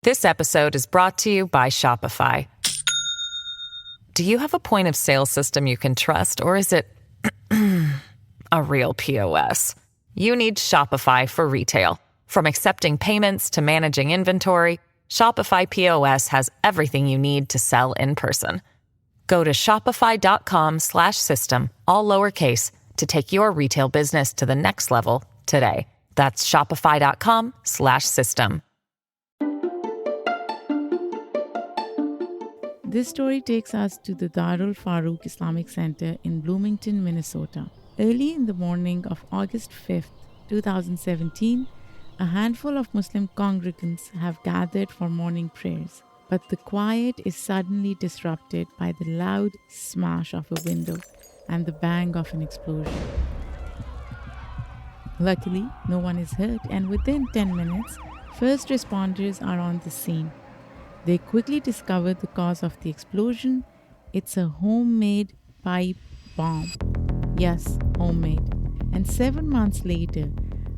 This episode is brought to you by Shopify. Do you have a point of sale system you can trust, or is it a real POS? You need Shopify for retail. From accepting payments to managing inventory, Shopify POS has everything you need to sell in person. Go to shopify.com/system, all lowercase, to take your retail business to the next level today. That's shopify.com/system. This story takes us to the Dar Al-Farooq Islamic Center in Bloomington, Minnesota. Early in the morning of August 5th, 2017, a handful of Muslim congregants have gathered for morning prayers. But the quiet is suddenly disrupted by the loud smash of a window and the bang of an explosion. Luckily, no one is hurt, and within 10 minutes, first responders are on the scene. They quickly discover the cause of the explosion. It's a homemade pipe bomb. Yes, homemade. And 7 months later,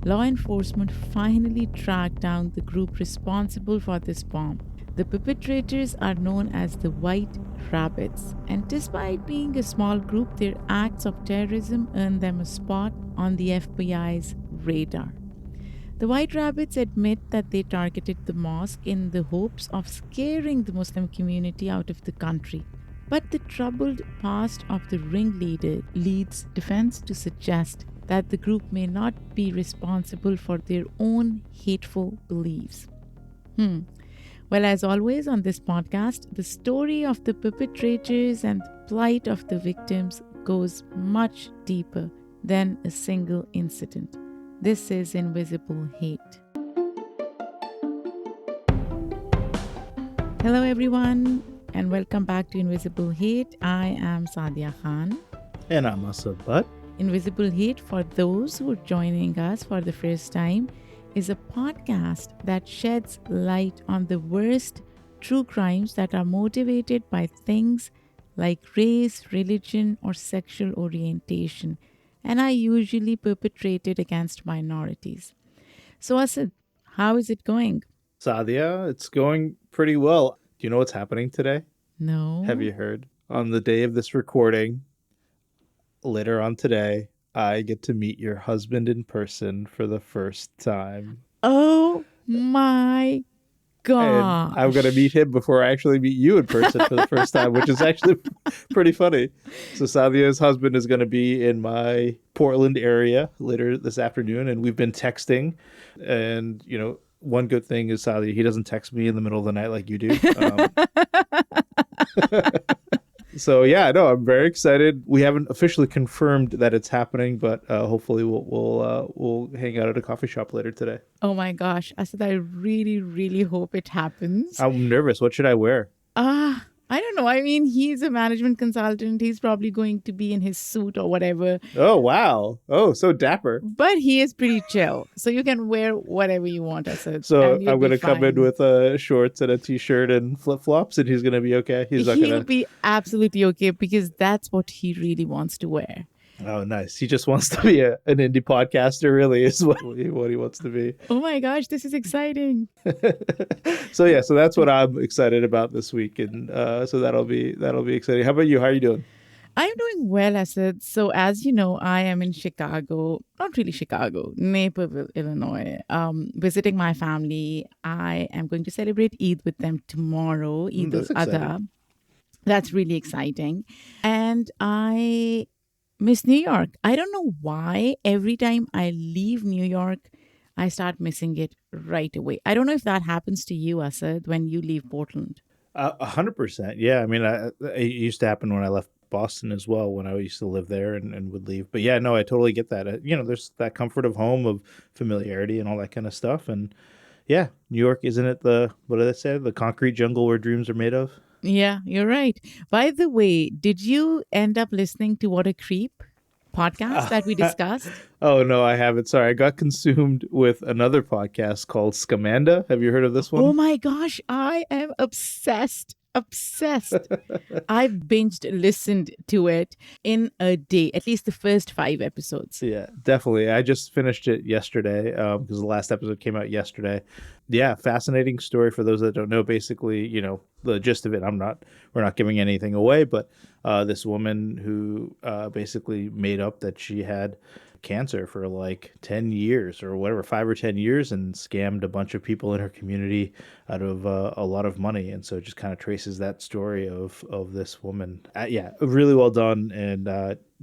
law enforcement finally tracked down the group responsible for this bomb. The perpetrators are known as the White Rabbits, and despite being a small group, their acts of terrorism earned them a spot on the FBI's radar. The White Rabbits admit that they targeted the mosque in the hopes of scaring the Muslim community out of the country. But the troubled past of the ringleader leads defense to suggest that the group may not be responsible for their own hateful beliefs. Well, as always on this podcast, the story of the perpetrators and the plight of the victims goes much deeper than a single incident. This is Invisible Hate. Hello everyone, and welcome back to Invisible Hate. I am Saadia Khan. And I'm Asad Butt. Invisible Hate, for those who are joining us for the first time, is a podcast that sheds light on the worst true crimes that are motivated by things like race, religion, or sexual orientation, and are usually perpetrated against minorities. So Asad, how is it going? Saadia, it's going pretty well. Do you know what's happening today? No. Have you heard? On the day of this recording, later on today, I get to meet your husband in person for the first time. Oh my God. And I'm going to meet him before I actually meet you in person for the first time, which is actually pretty funny. So Saadia's husband is going to be in my Portland area later this afternoon, and we've been texting. And, you know, one good thing is Saadia, he doesn't text me in the middle of the night like you do. So yeah, no, I'm very excited. We haven't officially confirmed that it's happening, but hopefully we'll hang out at a coffee shop later today. Oh my gosh, Asad, I really, really hope it happens. I'm nervous. What should I wear? I don't know. I mean, he's a management consultant. He's probably going to be in his suit or whatever. Oh, wow. Oh, so dapper. But he is pretty chill. So you can wear whatever you want, Asad. So I'm going to come in with shorts and a t-shirt and flip-flops, and he's going to be okay. He'll be absolutely okay because that's what he really wants to wear. Oh, nice. He just wants to be an indie podcaster, really, is what he wants to be. Oh my gosh, this is exciting. So that's what I'm excited about this week. And so that'll be exciting. How about you? How are you doing? I'm doing well, Asad. So as you know, I am in Chicago, not really Chicago, Naperville, Illinois, visiting my family. I am going to celebrate Eid with them tomorrow, Eid al-Adha. That's really exciting. And I miss New York. I don't know why. Every time I leave New York, I start missing it right away. I don't know if that happens to you, Asad, when you leave Portland. 100%. Yeah. I mean, it used to happen when I left Boston as well, when I used to live there and would leave. But yeah, no, I totally get that. You know, there's that comfort of home, of familiarity and all that kind of stuff. And yeah, New York, isn't it what do they say? The concrete jungle where dreams are made of? Yeah, you're right. By the way, did you end up listening to What a Creep podcast that we discussed? Oh, no, I haven't. Sorry. I got consumed with another podcast called Scamanda. Have you heard of this one? Oh my gosh, I am obsessed Obsessed. I binged listened to it in a day, at least the first 5 episodes. Yeah, definitely. I just finished it yesterday because the last episode came out yesterday. Yeah, fascinating story for those that don't know. Basically, the gist of it. We're not giving anything away, but this woman who basically made up that she had cancer for like 10 years or whatever, 5 or 10 years, and scammed a bunch of people in her community out of a lot of money. And so it just kind of traces that story of this woman. Yeah, really well done, and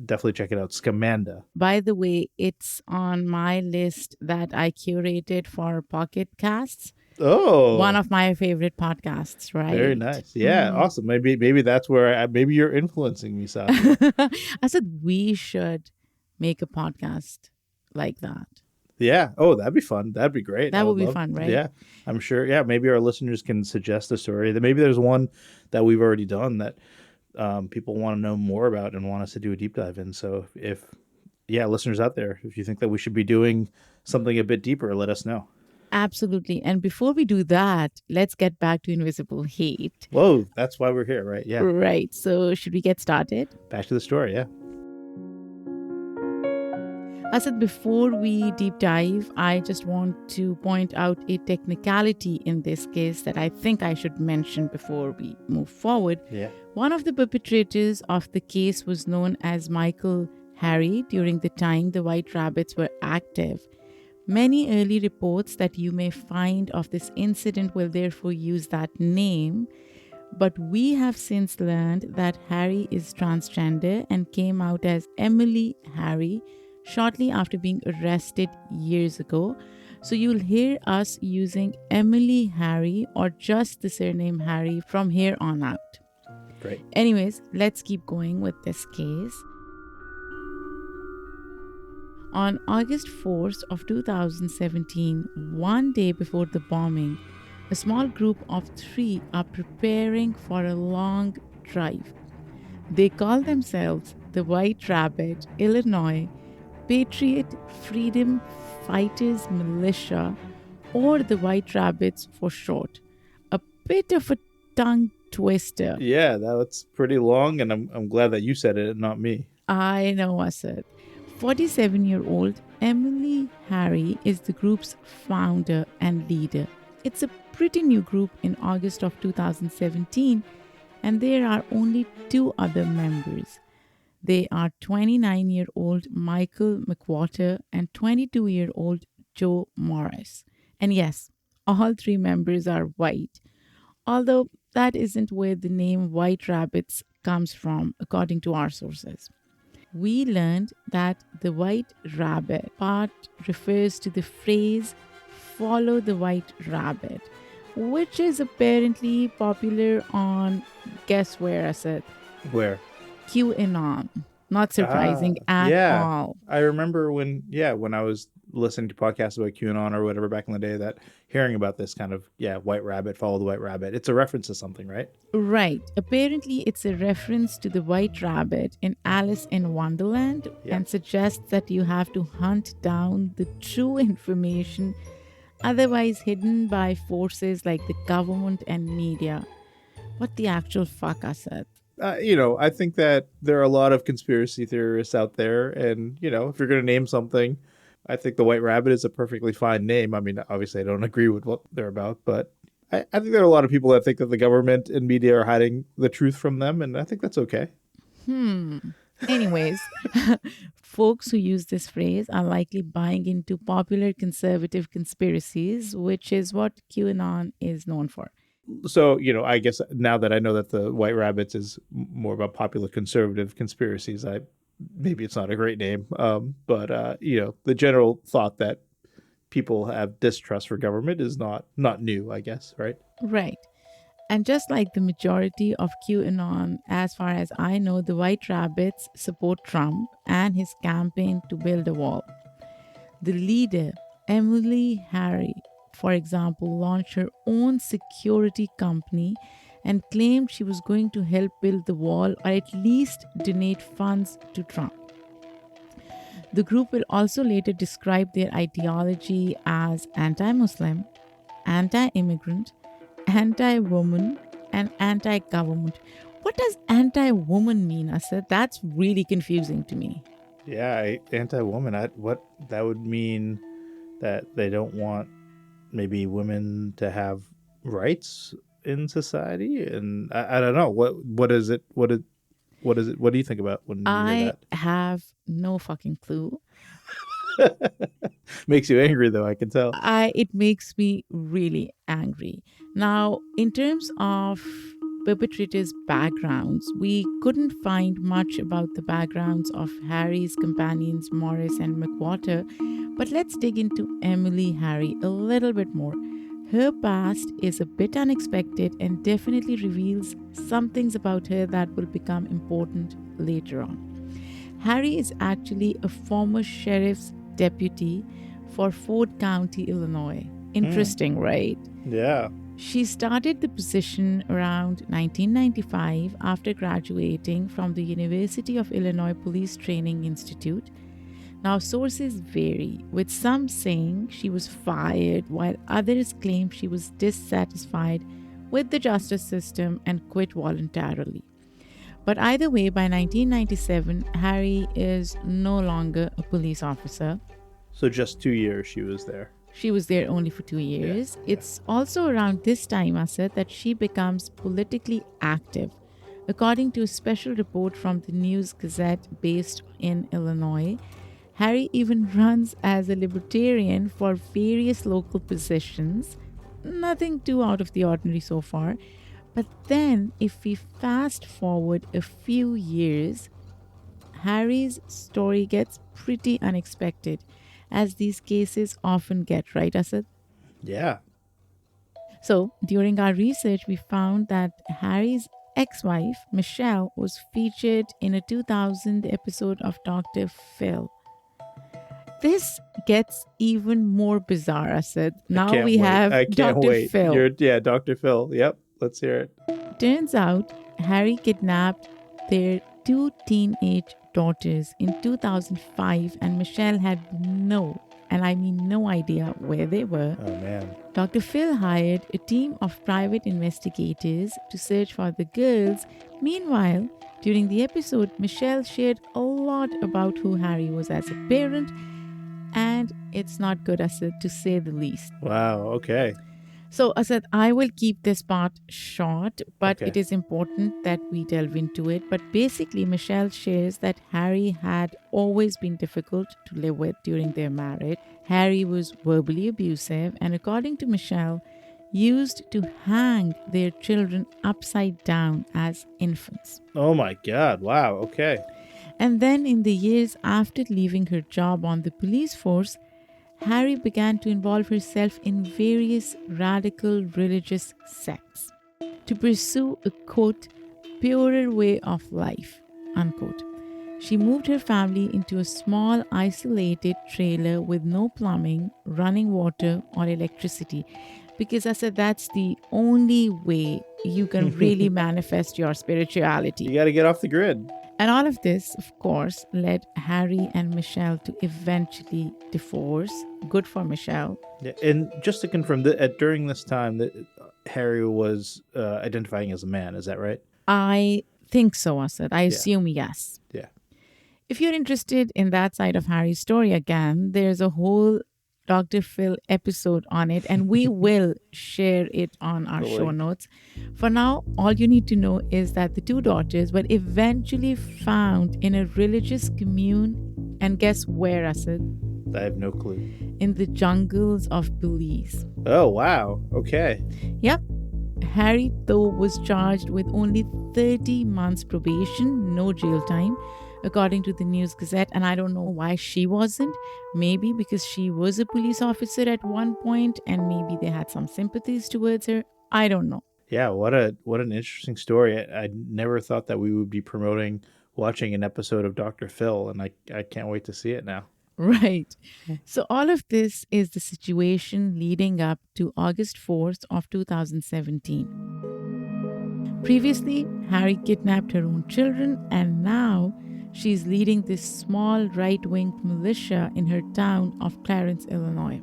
definitely check it out. Scamanda. By the way, it's on my list that I curated for Pocket Casts. Oh, One of my favorite podcasts, right? very nice. Yeah, awesome. Maybe that's where maybe you're influencing me, Saadia. I said we should make a podcast like that. Yeah. Oh, that'd be fun. That'd be great. That would be fun, right? Yeah, I'm sure. Yeah, maybe our listeners can suggest a story. That maybe there's one that we've already done that people want to know more about and want us to do a deep dive in. So if listeners out there, if you think that we should be doing something a bit deeper, let us know. Absolutely. And before we do that, let's get back to Invisible Hate. Whoa, that's why we're here, right? Yeah. Right. So should we get started? Back to the story, yeah. Asad, before we deep dive, I just want to point out a technicality in this case that I think I should mention before we move forward. Yeah. One of the perpetrators of the case was known as Michael Harry during the time the White Rabbits were active. Many early reports that you may find of this incident will therefore use that name, but we have since learned that Harry is transgender and came out as Emily Harry shortly after being arrested years ago. So you'll hear us using Emily Harry or just the surname Harry from here on out. Great. Anyways, let's keep going with this case. On August 4th of 2017, one day before the bombing, a small group of 3 are preparing for a long drive. They call themselves the White Rabbit, Illinois, Patriot Freedom Fighters Militia, or the White Rabbits for short. A bit of a tongue twister. Yeah, that's pretty long, and I'm glad that you said it and not me. I know, Asad. 47-year-old Emily Harry is the group's founder and leader. It's a pretty new group in August of 2017, and there are only 2 other members. They are 29-year-old Michael McWhorter and 22-year-old Joe Morris. And yes, all 3 members are white, although that isn't where the name White Rabbits comes from, according to our sources. We learned that the White Rabbit part refers to the phrase "follow the White Rabbit," which is apparently popular on, guess where, Asad? Where? QAnon. Not surprising at all. I remember when I was listening to podcasts about QAnon or whatever back in the day, that hearing about this kind of, White Rabbit, follow the White Rabbit. It's a reference to something, right? Right. Apparently, it's a reference to the White Rabbit in Alice in Wonderland and suggests that you have to hunt down the true information otherwise hidden by forces like the government and media. What the actual fuck, Asad? I think that there are a lot of conspiracy theorists out there, and, if you're going to name something, I think the White Rabbit is a perfectly fine name. I mean, obviously I don't agree with what they're about, but I think there are a lot of people that think that the government and media are hiding the truth from them, and I think that's okay. Anyways, folks who use this phrase are likely buying into popular conservative conspiracies, which is what QAnon is known for. So, I guess now that I know that the White Rabbits is more about popular conservative conspiracies, maybe it's not a great name. But the general thought that people have distrust for government is not new, I guess, right? Right. And just like the majority of QAnon, as far as I know, the White Rabbits support Trump and his campaign to build a wall. The leader, Emily Harry, for example, launched her own security company and claimed she was going to help build the wall or at least donate funds to Trump. The group will also later describe their ideology as anti-Muslim, anti-immigrant, anti-woman, and anti-government. What does anti-woman mean, Asad? That's really confusing to me. Yeah, anti-woman. What that would mean that they don't want maybe women to have rights in society, and I don't know what is it. What is it? What do you think about when you hear I that? have no fucking clue. Makes you angry, though. I can tell. It makes me really angry. Now, in terms of perpetrators' backgrounds, we couldn't find much about the backgrounds of Harry's companions Morris and McWhorter, but let's dig into Emily Harry a little bit more. Her past is a bit unexpected and definitely reveals some things about her that will become important later on. Harry is actually a former sheriff's deputy for Ford County, Illinois. Interesting, right? Yeah. She started the position around 1995 after graduating from the University of Illinois Police Training Institute. Now, sources vary, with some saying she was fired, while others claim she was dissatisfied with the justice system and quit voluntarily. But either way, by 1997, Harry is no longer a police officer. So just 2 years she was there. She was there only for 2 years. It's also around this time, Asad, that she becomes politically active. According to a special report from the News Gazette based in Illinois, Harry even runs as a libertarian for various local positions. Nothing too out of the ordinary so far. But then, if we fast forward a few years, Harry's story gets pretty unexpected, as these cases often get, right, Asad? Yeah. So, during our research, we found that Harry's ex-wife, Michelle, was featured in a 2000 episode of Dr. Phil. This gets even more bizarre, Asad. Now we have I can't Dr. wait. Phil. Dr. Phil. Yep. Let's hear it. Turns out, Harry kidnapped their 2 teenage daughters in 2005, and Michelle had no, and I mean no idea where they were. Oh, man. Dr. Phil hired a team of private investigators to search for the girls. Meanwhile, during the episode, Michelle shared a lot about who Harry was as a parent, and it's not good, Asad, to say the least. Wow. Okay. So, Asad, I will keep this part short, but Okay. it is important that we delve into it. But basically, Michelle shares that Harry had always been difficult to live with during their marriage. Harry was verbally abusive, and according to Michelle, used to hang their children upside down as infants. Oh, my God. Wow. Okay. And then, in the years after leaving her job on the police force, Harry began to involve herself in various radical religious sects to pursue a, quote, purer way of life, unquote. She moved her family into a small, isolated trailer with no plumbing, running water, or electricity. Because I said that's the only way you can really manifest your spirituality. You got to get off the grid. And all of this, of course, led Harry and Michelle to eventually divorce. Good for Michelle. Yeah, and just to confirm, that during this time, that Harry was identifying as a man. Is that right? I think so, Asad. I assume yes. Yeah. If you're interested in that side of Harry's story again, there's a whole Dr. Phil episode on it, and we will share it on our show notes. For now, all you need to know is that the 2 daughters were eventually found in a religious commune, and guess where, Asad? I have no clue. In the jungles of Belize. Oh, wow. Okay. Yep. Harry, though, was charged with only 30 months probation, no jail time, according to the News Gazette. And I don't know why she wasn't. Maybe because she was a police officer at one point and maybe they had some sympathies towards her. I don't know. Yeah, what an interesting story. I never thought that we would be promoting watching an episode of Dr. Phil, and I can't wait to see it now. Right. So all of this is the situation leading up to August 4th of 2017. Previously, Harry kidnapped her own children, and now she's leading this small right-wing militia in her town of Clarence, Illinois.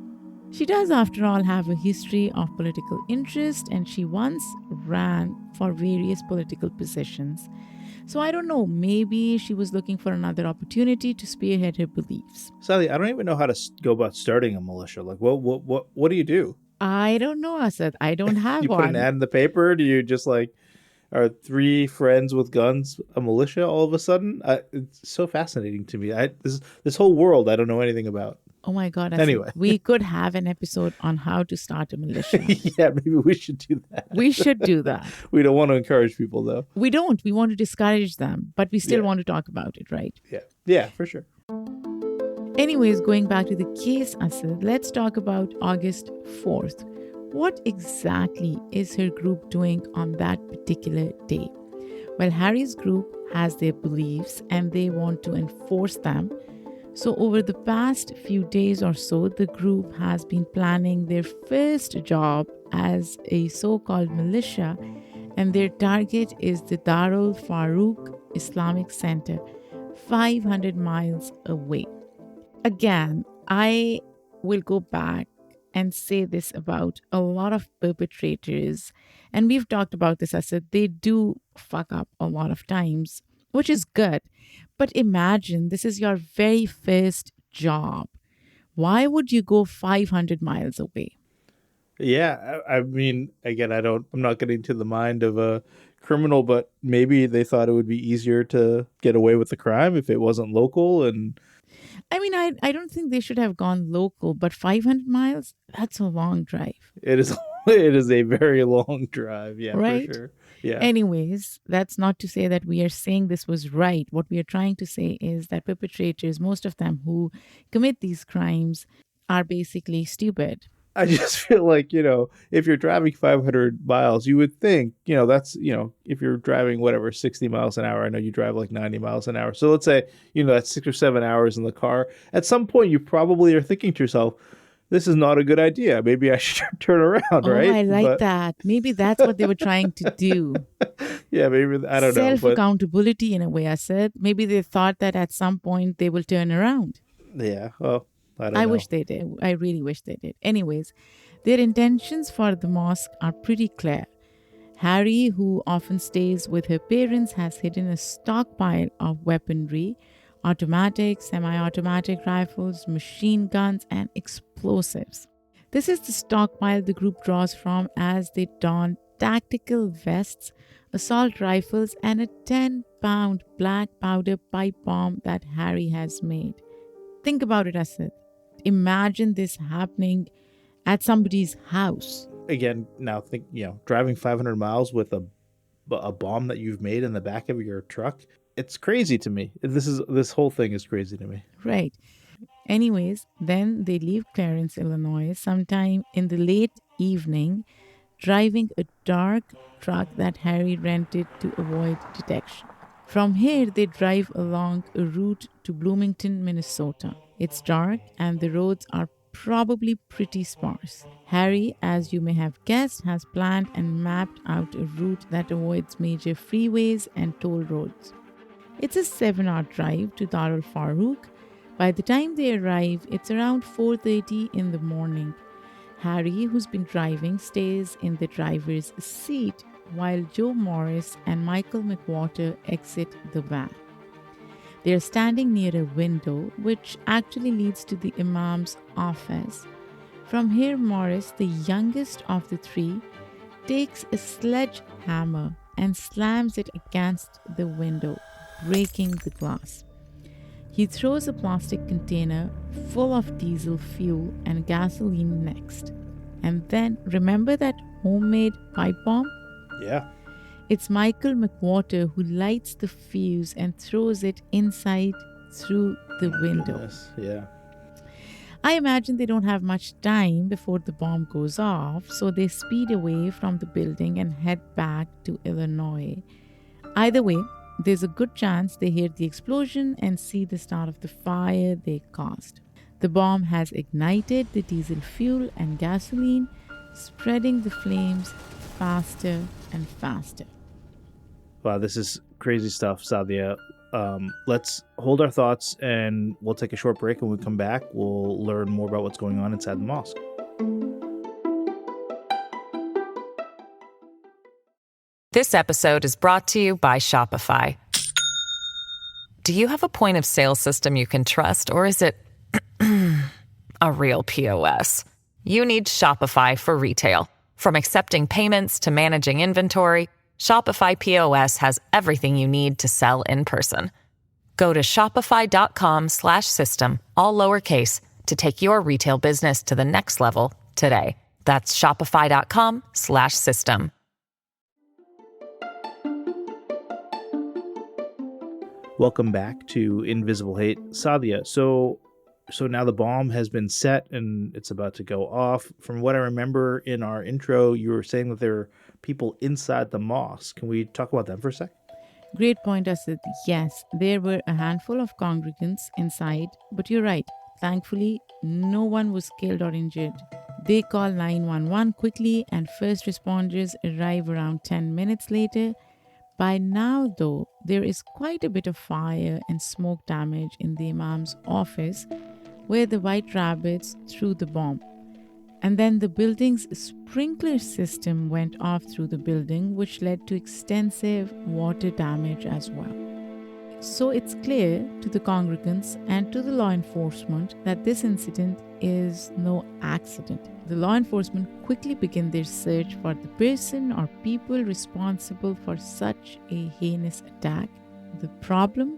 She does, after all, have a history of political interest, and she once ran for various political positions. So I don't know, maybe she was looking for another opportunity to spearhead her beliefs. Sally, I don't even know how to go about starting a militia. Like, what do you do? I don't know, Asad. I don't have You put an one. ad in the paper? Do you just like, are three friends with guns a militia all of a sudden? It's so fascinating to me. This whole world I don't know anything about. Oh my God, Asad. Anyway. We could have an episode on how to start a militia. Yeah, maybe we should do that. We should do that. We don't want to encourage people, though. We don't. We want to discourage them, but we still Yeah. want to talk about it, right? Yeah, for sure. Anyways, going back to the case, Asad, let's talk about August 4th. What exactly is her group doing on that particular day? Well, Harry's group has their beliefs and they want to enforce them. So, over the past few days or so, the group has been planning their first job as a so called militia, and their target is the Dar Al-Farooq Islamic Center, 500 miles away. Again, I will go back and say this about a lot of perpetrators, and we've talked about this. I said they do fuck up a lot of times, which is good. But imagine this is your very first job. Why would you go 500 miles away? Yeah, I mean, again, I'm not getting to the mind of a criminal, but maybe they thought it would be easier to get away with the crime if it wasn't local. And I mean, I don't think they should have gone local, but 500 miles, that's a long drive. it is it is a very long drive. Yeah, Right? for sure. Yeah. Anyways, that's not to say that we are saying this was right. What we are trying to say is that perpetrators, most of them who commit these crimes, are basically stupid. I just feel like, if you're driving 500 miles, you would think, that's, if you're driving whatever, 60 miles an hour, I know you drive like 90 miles an hour. So let's say, that's 6 or 7 hours in the car. At some point, you probably are thinking to yourself, this is not a good idea. Maybe I should turn around, right? I like that. Maybe that's what they were trying to do. Yeah, maybe, I don't know. But Self-accountability in a way, I said. Maybe they thought that at some point they will turn around. yeah, well, I don't know. I wish they did. I really wish they did. Anyways, their intentions for the mosque are pretty clear. Harry, who often stays with her parents, has hidden a stockpile of weaponry, automatic, semi-automatic rifles, machine guns, and explosives. This is the stockpile the group draws from as they don tactical vests, assault rifles, and a 10-pound black powder pipe bomb that Harry has made. Think about it, Asad. Imagine this happening at somebody's house. Again, now think, driving 500 miles with a bomb that you've made in the back of your truck. It's crazy to me. This whole thing is crazy to me. Right. Anyways, then they leave Clarence, Illinois, sometime in the late evening, driving a dark truck that Harry rented to avoid detection. From here, they drive along a route to Bloomington, Minnesota. It's dark and the roads are probably pretty sparse. Harry, as you may have guessed, has planned and mapped out a route that avoids major freeways and toll roads. It's a 7-hour drive to Dar Al-Farooq. By the time they arrive, it's around 4:30 in the morning. Harry, who's been driving, stays in the driver's seat while Joe Morris and Michael McWhorter exit the van. They are standing near a window, which actually leads to the Imam's office. From here, Morris, the youngest of the three, takes a sledgehammer and slams it against the window, breaking the glass. He throws a plastic container full of diesel fuel and gasoline next. And then, remember that homemade pipe bomb? Yeah. It's Michael McWhorter who lights the fuse and throws it inside through the window. Goodness. Yeah. I imagine they don't have much time before the bomb goes off, so they speed away from the building and head back to Illinois. Either way, there's a good chance they hear the explosion and see the start of the fire they caused. The bomb has ignited the diesel fuel and gasoline, spreading the flames faster and faster. Wow, this is crazy stuff, Saadia. Let's hold our thoughts and we'll take a short break. And when we come back, we'll learn more about what's going on inside the mosque. This episode is brought to you by Shopify. Do you have a point of sale system you can trust, or is it a real POS? You need Shopify for retail. From accepting payments to managing inventory, Shopify POS has everything you need to sell in person. Go to shopify.com/system, all lowercase, to take your retail business to the next level today. That's shopify.com/system. Welcome back to Invisible Hate. Saadia, so now the bomb has been set and it's about to go off. From what I remember in our intro, you were saying that there are people inside the mosque. Can we talk about them for a sec? Great point, Asad. Yes, there were a handful of congregants inside, but you're right. Thankfully, no one was killed or injured. They call 911 quickly and first responders arrive around 10 minutes later. By now, though, there is quite a bit of fire and smoke damage in the Imam's office where the white rabbits threw the bomb. And then the building's sprinkler system went off through the building, which led to extensive water damage as well. So it's clear to the congregants and to the law enforcement that this incident is no accident. The law enforcement quickly begin their search for the person or people responsible for such a heinous attack. The problem?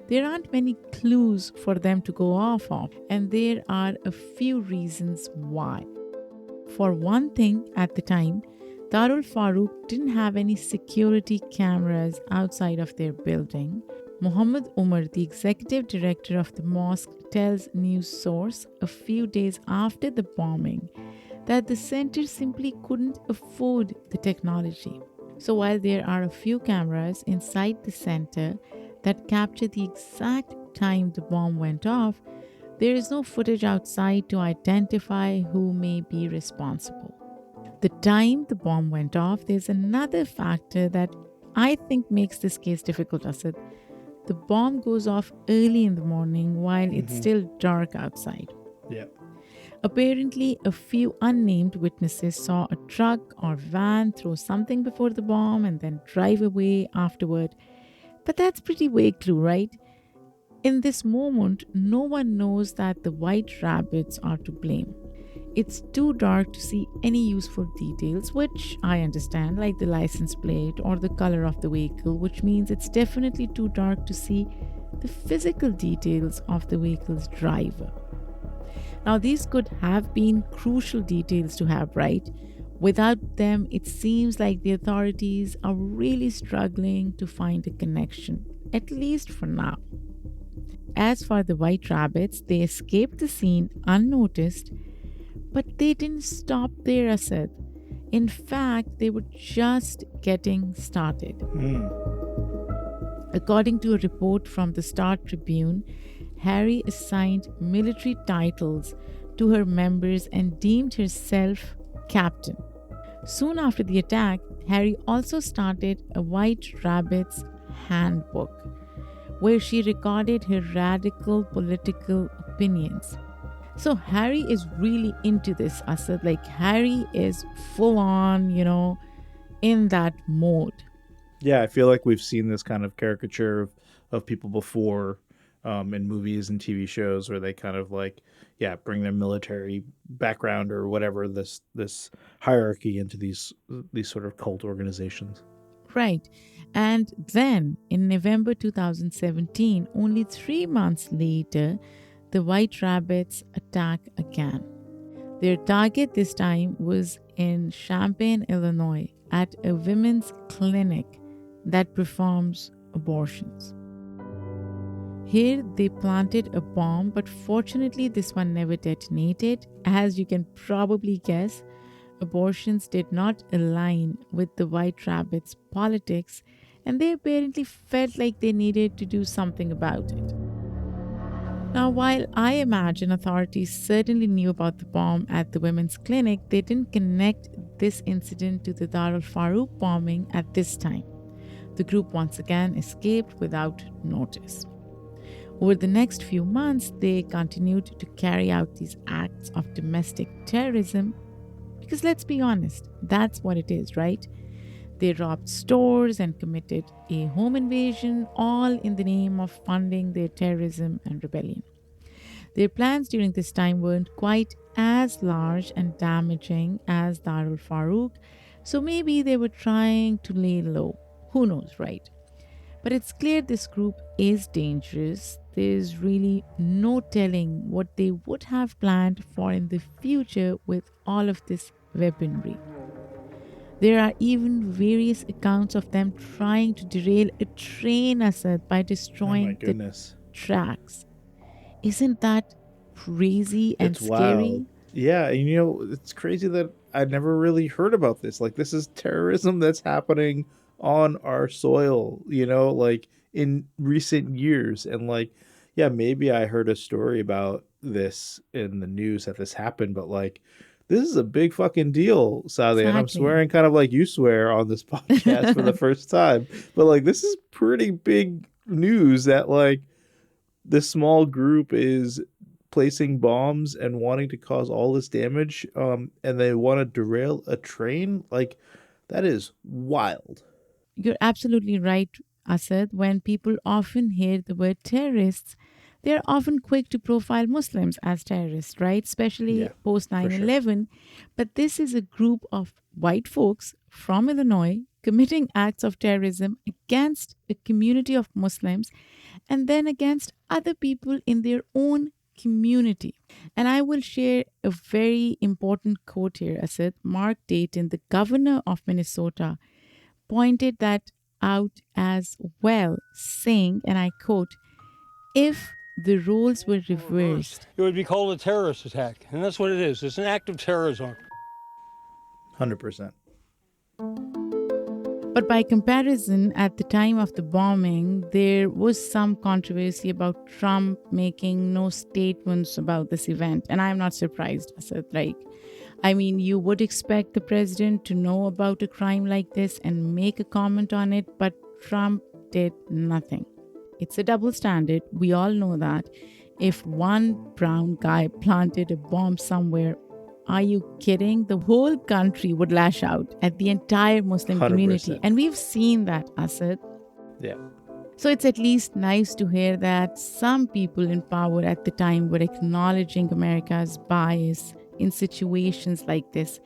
There aren't many clues for them to go off of, and there are a few reasons why. For one thing, at the time, Dar Al-Farooq didn't have any security cameras outside of their building. Muhammad Umar, the executive director of the mosque, tells news source a few days after the bombing that the center simply couldn't afford the technology. So while there are a few cameras inside the center that capture the exact time the bomb went off, there is no footage outside to identify who may be responsible. The time the bomb went off, there's another factor that I think makes this case difficult, Asad. The bomb goes off early in the morning while it's still dark outside. Yeah. Apparently, a few unnamed witnesses saw a truck or van throw something before the bomb and then drive away afterward. But that's pretty vague clue, right? In this moment, no one knows that the white rabbits are to blame. It's too dark to see any useful details, which I understand, like the license plate or the color of the vehicle, which means it's definitely too dark to see the physical details of the vehicle's driver. Now, these could have been crucial details to have, right? Without them, it seems like the authorities are really struggling to find a connection, at least for now. As for the white rabbits, they escaped the scene unnoticed, but they didn't stop there, Asad. In fact, they were just getting started. According to a report from the Star Tribune, Harry assigned military titles to her members and deemed herself captain. Soon after the attack, Harry also started a White Rabbit's Handbook, where she recorded her radical political opinions. So Harry is really into this, Asad. Like, Harry is full on, in that mode. Yeah, I feel like we've seen this kind of caricature of people before in movies and TV shows where they kind of bring their military background or whatever, this hierarchy into these sort of cult organizations. Right. And then in November 2017, only 3 months later, the White Rabbits attack again. Their target this time was in Champaign, Illinois, at a women's clinic that performs abortions. Here, they planted a bomb, but fortunately, this one never detonated. As you can probably guess, abortions did not align with the White Rabbits' politics, and they apparently felt like they needed to do something about it. Now, while I imagine authorities certainly knew about the bomb at the women's clinic, they didn't connect this incident to the Dar Al-Farooq bombing at this time. The group once again escaped without notice. Over the next few months, they continued to carry out these acts of domestic terrorism because let's be honest, that's what it is, right? They robbed stores and committed a home invasion, all in the name of funding their terrorism and rebellion. Their plans during this time weren't quite as large and damaging as Dar Al-Farooq, so maybe they were trying to lay low. Who knows, right? But it's clear this group is dangerous. There's really no telling what they would have planned for in the future with all of this weaponry. There are even various accounts of them trying to derail a train, Asad, by Oh my destroying the goodness. tracks. Isn't that crazy and It's scary? wild. Yeah, and it's crazy that I never really heard about this. Like, this is terrorism that's happening on our soil, like in recent years. And like, yeah, maybe I heard a story about this in the news that this happened, but like, this is a big fucking deal, Saadia. And I'm Exactly. swearing kind of like you swear on this podcast for the first time. But like, this is pretty big news that like this small group is placing bombs and wanting to cause all this damage, and they want to derail a train. Like, that is wild. You're absolutely right, Asad. When people often hear the word terrorists, they're often quick to profile Muslims as terrorists, right? Especially Yeah, post for 9 sure. 11. But this is a group of white folks from Illinois committing acts of terrorism against a community of Muslims and then against other people in their own community. And I will share a very important quote here, Asad. Mark Dayton, the governor of Minnesota, pointed that out as well, saying, and I quote, if the roles were reversed, It would be called a terrorist attack, and that's what it is. It's an act of terrorism. 100%. but by comparison, at the time of the bombing, there was some controversy about Trump making no statements about this event. And I'm not surprised, Asad. You would expect the president to know about a crime like this and make a comment on it, but Trump did nothing. It's a double standard. We all know that. If one brown guy planted a bomb somewhere, are you kidding? The whole country would lash out at the entire Muslim community. 100%. And we've seen that, Asad. Yeah. So it's at least nice to hear that some people in power at the time were acknowledging America's bias in situations like this,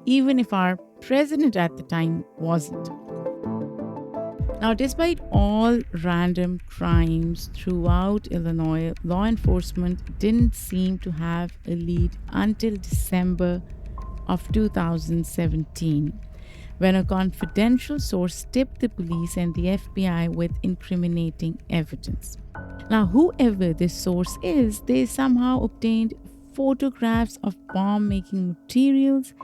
even if our president at the time wasn't. Now, despite all random crimes throughout Illinois, law enforcement didn't seem to have a lead until December of 2017, when a confidential source tipped the police and the FBI with incriminating evidence. Now, whoever this source is, they somehow obtained photographs of bomb-making materials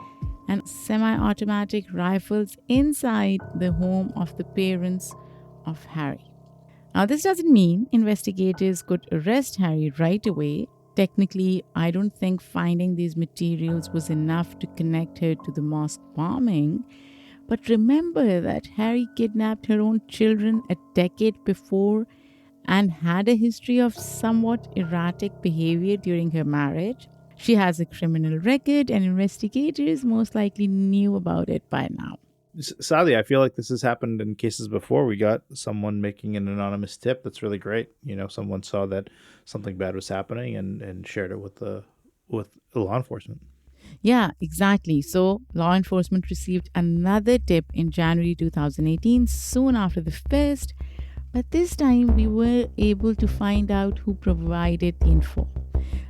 and semi-automatic rifles inside the home of the parents of Harry. Now, this doesn't mean investigators could arrest Harry right away. Technically, I don't think finding these materials was enough to connect her to the mosque bombing. But remember that Harry kidnapped her own children a decade before and had a history of somewhat erratic behavior during her marriage. She has a criminal record, and investigators most likely knew about it by now. Sadly, I feel like this has happened in cases before. We got someone making an anonymous tip. That's really great. Someone saw that something bad was happening and shared it with law enforcement. Yeah, exactly. So, law enforcement received another tip in January 2018, soon after the first. But this time, we were able to find out who provided the info.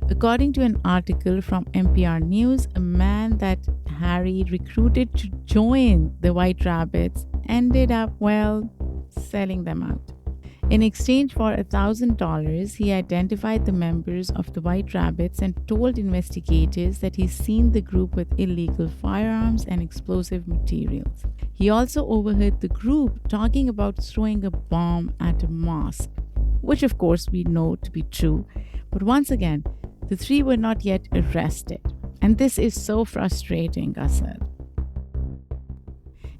According to an article from NPR News, a man that Harry recruited to join the White Rabbits ended up, selling them out. In exchange for $1,000, he identified the members of the White Rabbits and told investigators that he's seen the group with illegal firearms and explosive materials. He also overheard the group talking about throwing a bomb at a mosque, which of course we know to be true. But once again, the three were not yet arrested. And this is so frustrating, Asad.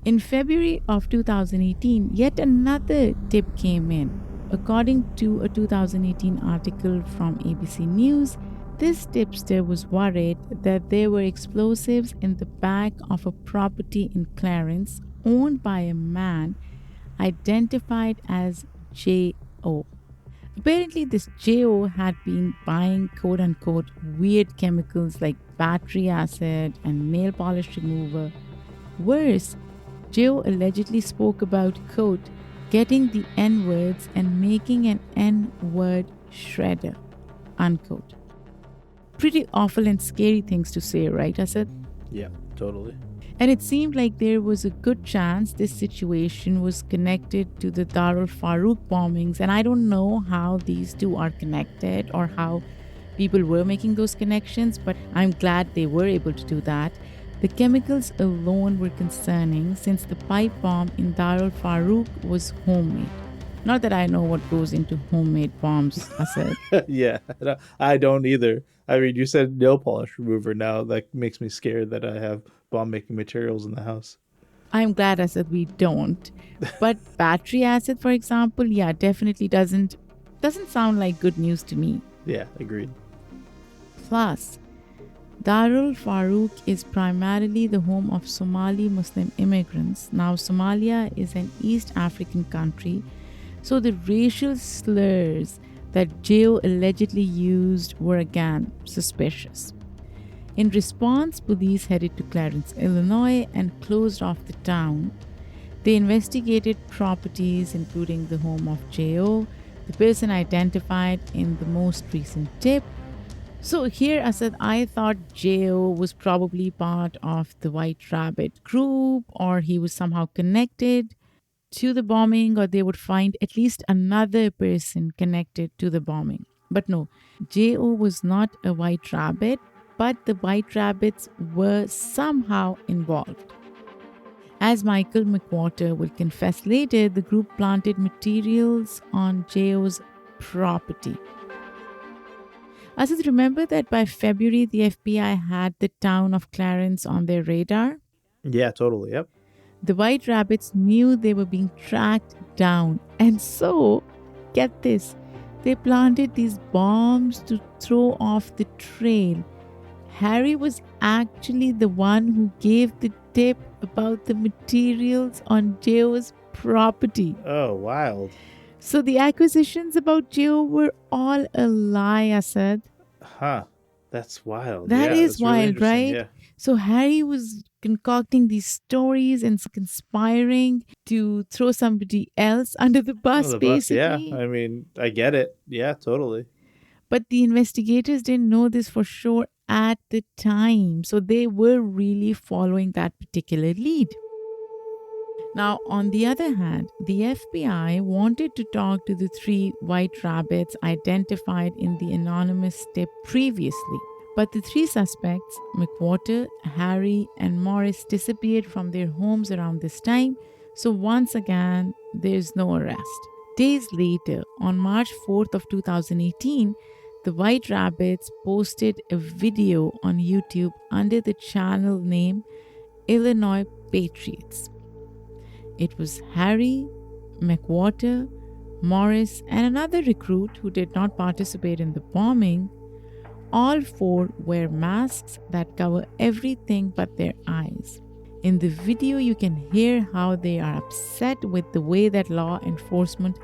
In February of 2018, yet another tip came in. According to a 2018 article from ABC News, this tipster was worried that there were explosives in the back of a property in Clarence owned by a man identified as J.O. Apparently, this J.O. had been buying quote unquote weird chemicals like battery acid and nail polish remover. Worse, J.O. allegedly spoke about quote getting the N words and making an N word shredder unquote. Pretty awful and scary things to say, right, Asad? Yeah, totally. And it seemed like there was a good chance this situation was connected to the Dar Al-Farooq bombings. And I don't know how these two are connected or how people were making those connections, but I'm glad they were able to do that. The chemicals alone were concerning since the pipe bomb in Dar Al-Farooq was homemade. Not that I know what goes into homemade bombs, Asad. Yeah, I don't either. I mean, you said nail polish remover. Now that makes me scared that I have bomb-making materials in the house. I'm glad, Asad, we don't. But battery acid, for example, yeah, definitely doesn't sound like good news to me. Yeah, agreed. Plus, Dar al-Farooq is primarily the home of Somali Muslim immigrants. Now, Somalia is an East African country, so the racial slurs that J.O. allegedly used were again suspicious. In response, police headed to Clarence, Illinois and closed off the town. They investigated properties including the home of J.O., the person identified in the most recent tip. So here, Asad, I thought J.O. was probably part of the White Rabbit group, or he was somehow connected to the bombing, or they would find at least another person connected to the bombing. But no, J.O. was not a White Rabbit, but the White Rabbits were somehow involved. As Michael McWhorter will confess later, the group planted materials on J.O.'s property. Asad, remember that by February, the FBI had the town of Clarence on their radar? Yeah, totally. Yep. The White Rabbits knew they were being tracked down. And so, get this, they planted these bombs to throw off the trail. Harry was actually the one who gave the tip about the materials on J.O.'s property. Oh, wild. So the accusations about J.O. were all a lie, Asad. Huh. That's wild. That Yeah, is that's really wild, interesting. right? Yeah. So Harry was concocting these stories and conspiring to throw somebody else under the bus, Oh, the bus, yeah. basically. I mean, I get it. Yeah, totally. But the investigators didn't know this for sure at the time. So they were really following that particular lead. Now, on the other hand, the FBI wanted to talk to the three White Rabbits identified in the anonymous tip previously. But the three suspects, McWhorter, Harry, and Morris, disappeared from their homes around this time. So once again, there's no arrest. Days later, on March 4th of 2018, the White Rabbits posted a video on YouTube under the channel name Illinois Patriots. It was Harry, McWhorter, Morris, and another recruit who did not participate in the bombing. All four wear masks that cover everything but their eyes. In the video, you can hear how they are upset with the way that law enforcement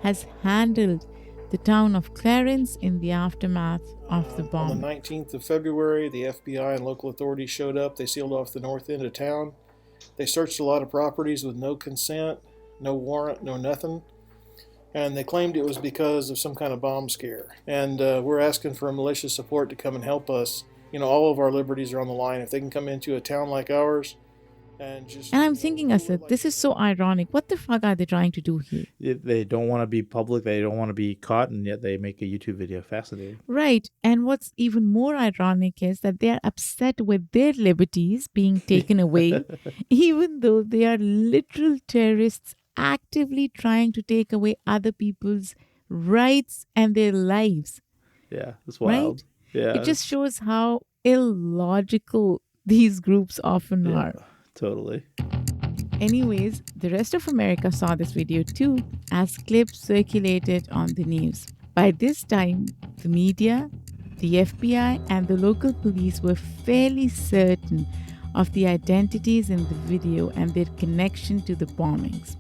has handled the town of Clarence in the aftermath of the bomb. On the 19th of February, the FBI and local authorities showed up. They sealed off the north end of town. They searched a lot of properties with no consent, no warrant, no nothing. And they claimed it was because of some kind of bomb scare. And we're asking for militia support to come and help us. You know, all of our liberties are on the line. If they can come into a town like ours and just... And I'm thinking, Asad, this is so ironic. What the fuck are they trying to do here? They don't want to be public. They don't want to be caught, and yet they make a YouTube video. Fascinating. Right. And what's even more ironic is that they are upset with their liberties being taken away, even though they are literal terrorists actively trying to take away other people's rights and their lives. Yeah, it's wild. Right? Yeah. It just shows how illogical these groups often are. Totally. Anyways, the rest of America saw this video too, as clips circulated on the news. By this time, the media, the FBI, and the local police were fairly certain of the identities in the video and their connection to the bombings.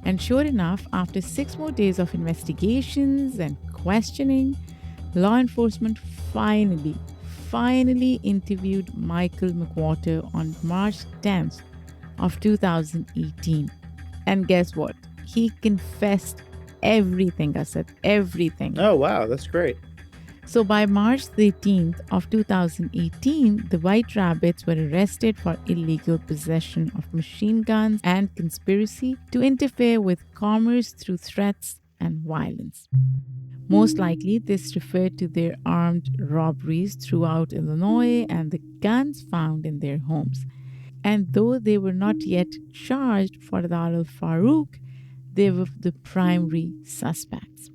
And sure enough, after 6 more days of investigations and questioning, law enforcement finally interviewed Michael McWhorter on March 10th of 2018. And guess what? He confessed everything, Asad, everything. Oh, wow. That's great. So by March 13th of 2018, the White Rabbits were arrested for illegal possession of machine guns and conspiracy to interfere with commerce through threats and violence. Most likely, this referred to their armed robberies throughout Illinois and the guns found in their homes. And though they were not yet charged for Dar Al-Farooq, they were the primary suspects.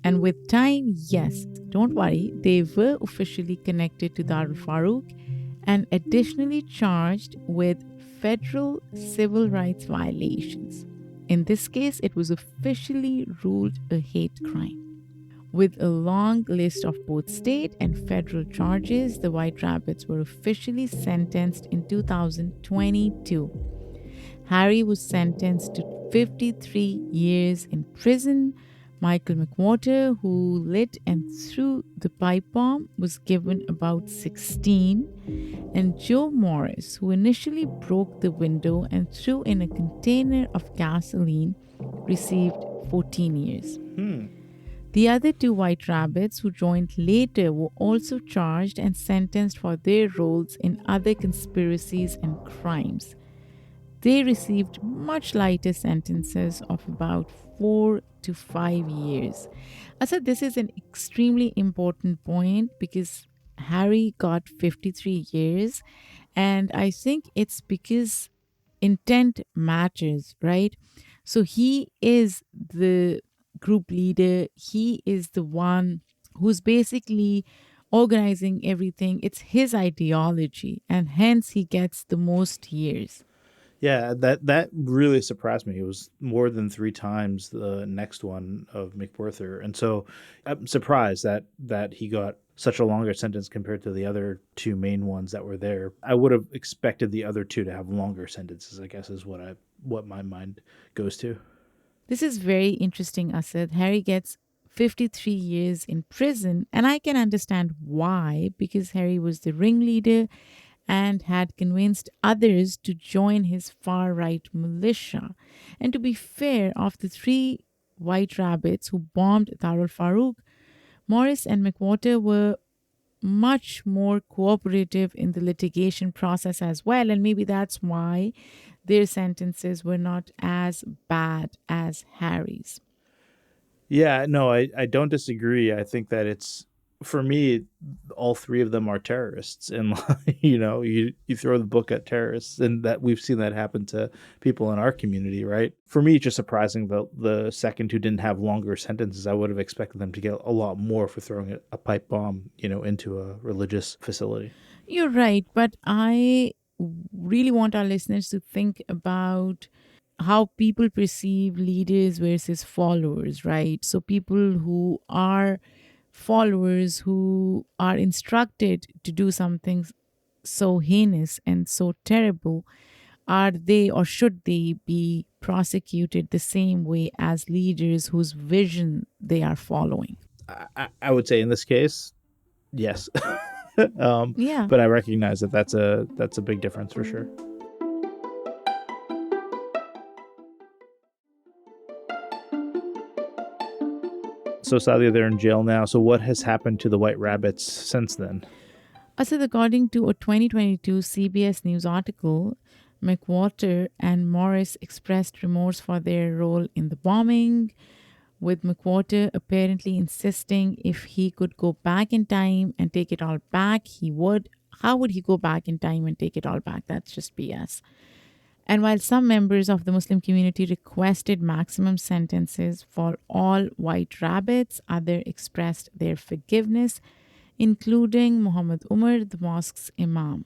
And with time, yes, don't worry, they were officially connected to Dar Al-Farooq and additionally charged with federal civil rights violations. In this case, it was officially ruled a hate crime. With a long list of both state and federal charges, the White Rabbits were officially sentenced in 2022. Harry was sentenced to 53 years in prison. Michael McWhorter, who lit and threw the pipe bomb, was given about 16. And Joe Morris, who initially broke the window and threw in a container of gasoline, received 14 years. The other 2 White Rabbits who joined later were also charged and sentenced for their roles in other conspiracies and crimes. They received much lighter sentences of about 4 to 5 years. Asad, this is an extremely important point because Harry got 53 years, and I think it's because intent matters, right? So he is the group leader, he is the one who's basically organizing everything. It's his ideology, and hence he gets the most years. Yeah, that really surprised me. It was more than 3 times the next one of McWhorter. And so I'm surprised that he got such a longer sentence compared to the other 2 main ones that were there. I would have expected the other 2 to have longer sentences, I guess is what my mind goes to. This is very interesting, Asad. Harry gets 53 years in prison, and I can understand why, because Harry was the ringleader and had convinced others to join his far-right militia. And to be fair, of the 3 White Rabbits who bombed Dar Al-Farooq, Morris and McWhorter were much more cooperative in the litigation process as well, and maybe that's why their sentences were not as bad as Harry's. Yeah, no, I don't disagree. I think that it's, for me, all 3 of them are terrorists, and you throw the book at terrorists, and that we've seen that happen to people in our community, right? For me, it's just surprising that the second 2 didn't have longer sentences. I would have expected them to get a lot more for throwing a pipe bomb, into a religious facility. You're right, but I really want our listeners to think about how people perceive leaders versus followers, right? So people who are followers, who are instructed to do something so heinous and so terrible, are they or should they be prosecuted the same way as leaders whose vision they are following? I would say in this case, yes. Yeah. But I recognize that that's a big difference for sure. So Saadia, they're in jail now. So what has happened to the White Rabbits since then? Asad, according to a 2022 CBS News article, McWhorter and Morris expressed remorse for their role in the bombing, with McWhorter apparently insisting if he could go back in time and take it all back, he would. How would he go back in time and take it all back? That's just BS. And while some members of the Muslim community requested maximum sentences for all White Rabbits, others expressed their forgiveness, including Muhammad Umar, the mosque's imam.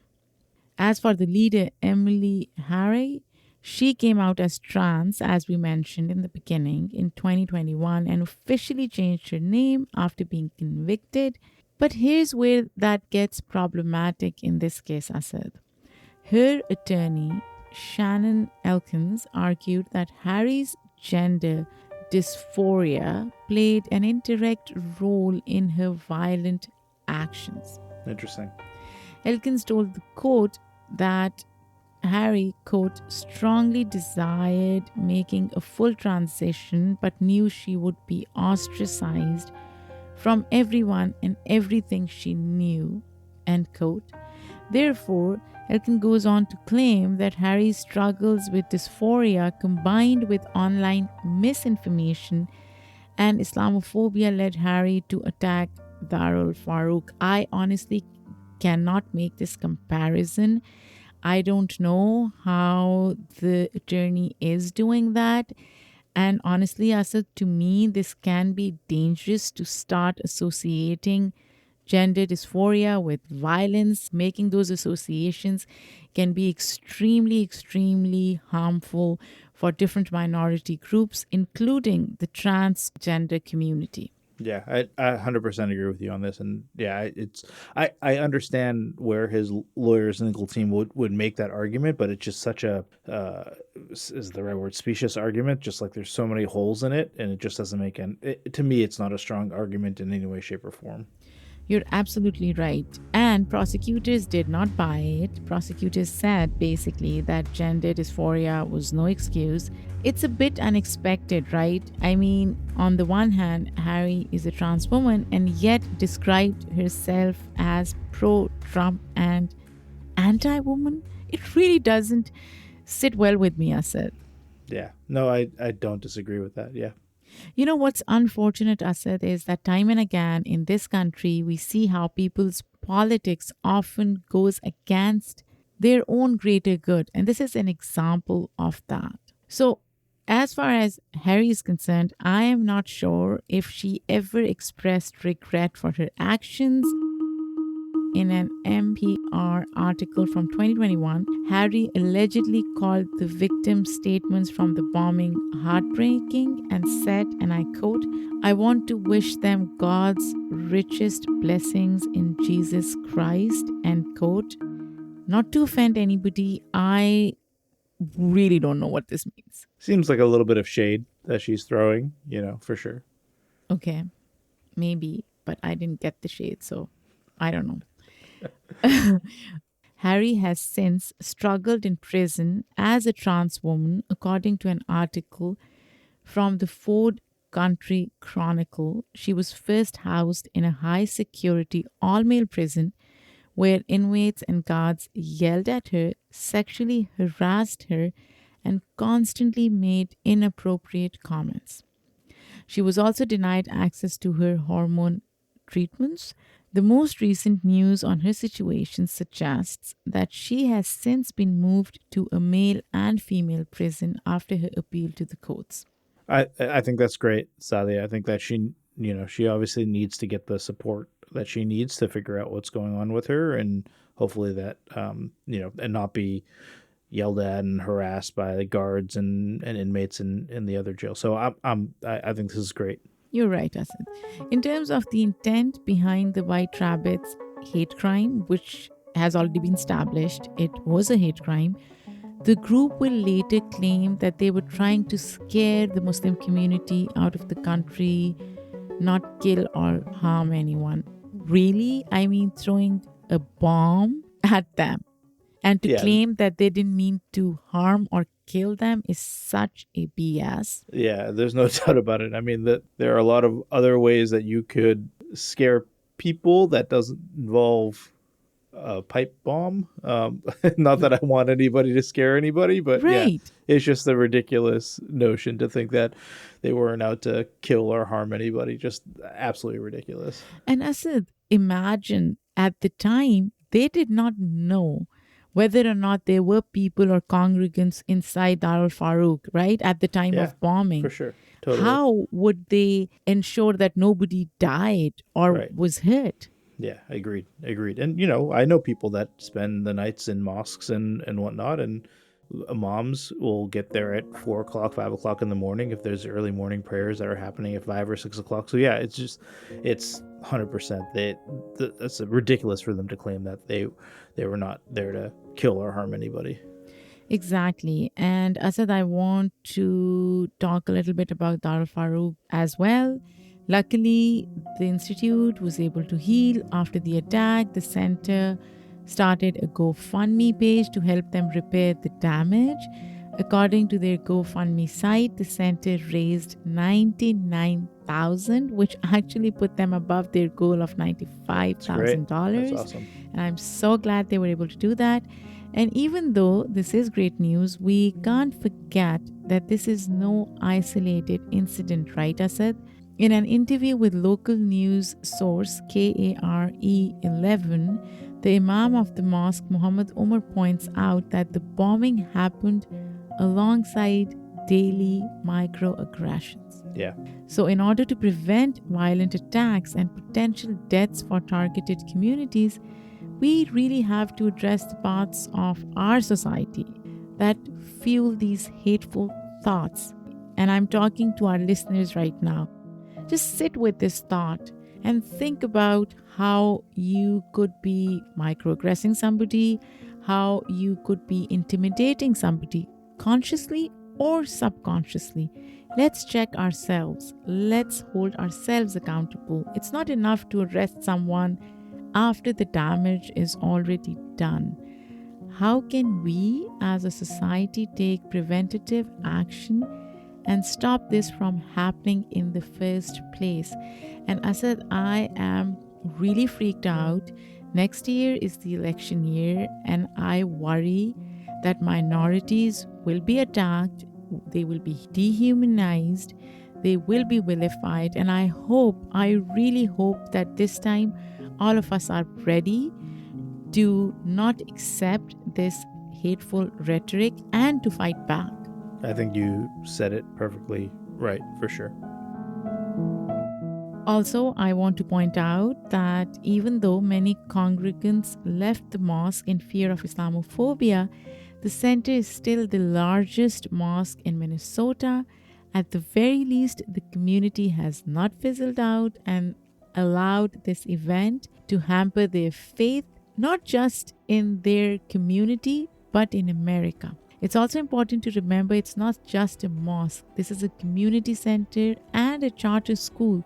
As for the leader, Emily Harry, She came out as trans, as we mentioned in the beginning, in 2021 and officially changed her name after being convicted. But here's where that gets problematic in this case, Asad. Her attorney, Shannon Elkins, argued that Harry's gender dysphoria played an indirect role in her violent actions. Interesting. Elkins told the court that Harry, quote, strongly desired making a full transition but knew she would be ostracized from everyone and everything she knew, end quote. Therefore, Elkin goes on to claim that Harry struggles with dysphoria combined with online misinformation and Islamophobia led Harry to attack Dar Al-Farooq. I honestly cannot make this comparison. I don't know how the attorney is doing that. And honestly, Asad, to me, this can be dangerous to start associating gender dysphoria with violence. Making those associations can be extremely, extremely harmful for different minority groups, including the transgender community. Yeah, I 100% agree with you on this, and yeah, I understand where his lawyers and legal team would make that argument, but it's just such a is the right word, specious argument. Just like there's so many holes in it, and it just doesn't make to me, it's not a strong argument in any way, shape, or form. You're absolutely right. And prosecutors did not buy it. Prosecutors said basically that gender dysphoria was no excuse. It's a bit unexpected, right? I mean, on the one hand, Harry is a trans woman and yet described herself as pro-Trump and anti-woman. It really doesn't sit well with me, Asad. Yeah, no, I don't disagree with that. Yeah. You know what's unfortunate, Asad, is that time and again in this country, we see how people's politics often goes against their own greater good. And this is an example of that. So, as far as Harry is concerned, I am not sure if she ever expressed regret for her actions. In an NPR article from 2021, Harry allegedly called the victims' statements from the bombing heartbreaking and said, and I quote, "I want to wish them God's richest blessings in Jesus Christ," end quote. Not to offend anybody, I really don't know what this means. Seems like a little bit of shade that she's throwing, for sure. Okay, maybe, but I didn't get the shade, so I don't know. Harry has since struggled in prison as a trans woman, according to an article from the Ford Country Chronicle. She was first housed in a high-security all-male prison where inmates and guards yelled at her, sexually harassed her, and constantly made inappropriate comments. She was also denied access to her hormone treatments. The most recent news on her situation suggests that she has since been moved to a male and female prison after her appeal to the courts. I think that's great, Saadia. I think that she obviously needs to get the support that she needs to figure out what's going on with her, and hopefully that and not be yelled at and harassed by the guards and inmates in the other jail. So I think this is great. You're right, Asad. In terms of the intent behind the White Rabbit's hate crime, which has already been established, it was a hate crime. The group will later claim that they were trying to scare the Muslim community out of the country, not kill or harm anyone. Really? I mean, throwing a bomb at them. And to claim that they didn't mean to harm or kill them is such a BS. Yeah, there's no doubt about it. I mean, there are a lot of other ways that you could scare people that doesn't involve a pipe bomb. Not that I want anybody to scare anybody, but right. Yeah, it's just a ridiculous notion to think that they weren't out to kill or harm anybody. Just absolutely ridiculous. And Asad, imagine at the time, they did not know whether or not there were people or congregants inside Dar Al-Farooq, right, at the time of bombing. For sure. Totally. How would they ensure that nobody died or was hurt? Yeah, agreed. And, I know people that spend the nights in mosques and whatnot, and Imams will get there at 4 o'clock, 5 o'clock in the morning if there's early morning prayers that are happening at 5 or 6 o'clock. So yeah, it's 100%. That's ridiculous for them to claim that they were not there to kill or harm anybody. Exactly. And Asad, I want to talk a little bit about Dar Al-Farooq as well. Luckily, the institute was able to heal after the attack. The center started a GoFundMe page to help them repair the damage. According to their GoFundMe site, the center raised $99,000, which actually put them above their goal of $95,000. That's awesome. And I'm so glad they were able to do that. And even though this is great news, we can't forget that this is no isolated incident, right, Asad? In an interview with local news source KARE11, the Imam of the mosque, Muhammad Umar, points out that the bombing happened alongside daily microaggressions. Yeah. So, in order to prevent violent attacks and potential deaths for targeted communities, we really have to address the parts of our society that fuel these hateful thoughts. And I'm talking to our listeners right now. Just sit with this thought and think about how you could be microaggressing somebody, how you could be intimidating somebody consciously or subconsciously. Let's check ourselves. Let's hold ourselves accountable. It's not enough to arrest someone after the damage is already done. How can we as a society take preventative action and stop this from happening in the first place? And Asad, I am really freaked out. Next year is the election year, and I worry that minorities will be attacked, they will be dehumanized, they will be vilified. And I really hope that this time all of us are ready to not accept this hateful rhetoric and to fight back. I think you said it perfectly right, for sure. Also, I want to point out that even though many congregants left the mosque in fear of Islamophobia, the center is still the largest mosque in Minnesota. At the very least, the community has not fizzled out and allowed this event to hamper their faith, not just in their community, but in America. It's also important to remember it's not just a mosque. This is a community center and a charter school.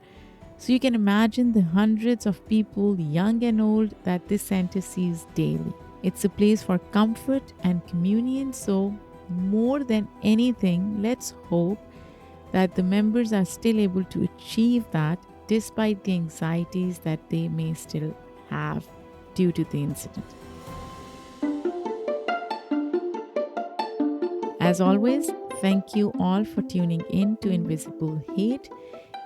So you can imagine the hundreds of people, young and old, that this center sees daily. It's a place for comfort and communion. So more than anything, let's hope that the members are still able to achieve that despite the anxieties that they may still have due to the incident. As always, thank you all for tuning in to Invisible Hate.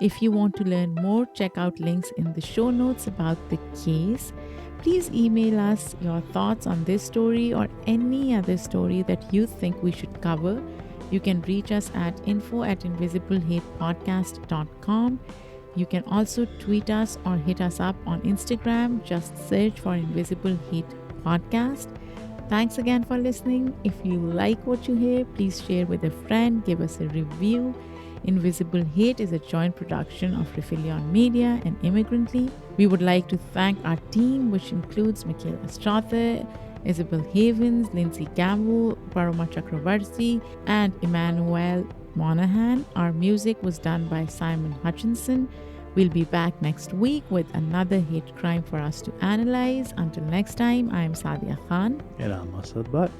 If you want to learn more, check out links in the show notes about the case. Please email us your thoughts on this story or any other story that you think we should cover. You can reach us at info@invisiblehatepodcast.com. You can also tweet us or hit us up on Instagram. Just search for Invisible Hate Podcast. Thanks again for listening. If you like what you hear, please share with a friend, give us a review. Invisible Hate is a joint production of Refilion Media and Immigrantly. We would like to thank our team, which includes Michaela Strother, Isabel Havens, Lindsay Gamble, Paroma Chakravarti, and Emmanuel Monahan. Our music was done by Simon Hutchinson. We'll be back next week with another hate crime for us to analyze. Until next time, I am Saadia Khan. And I'm Asad Butt.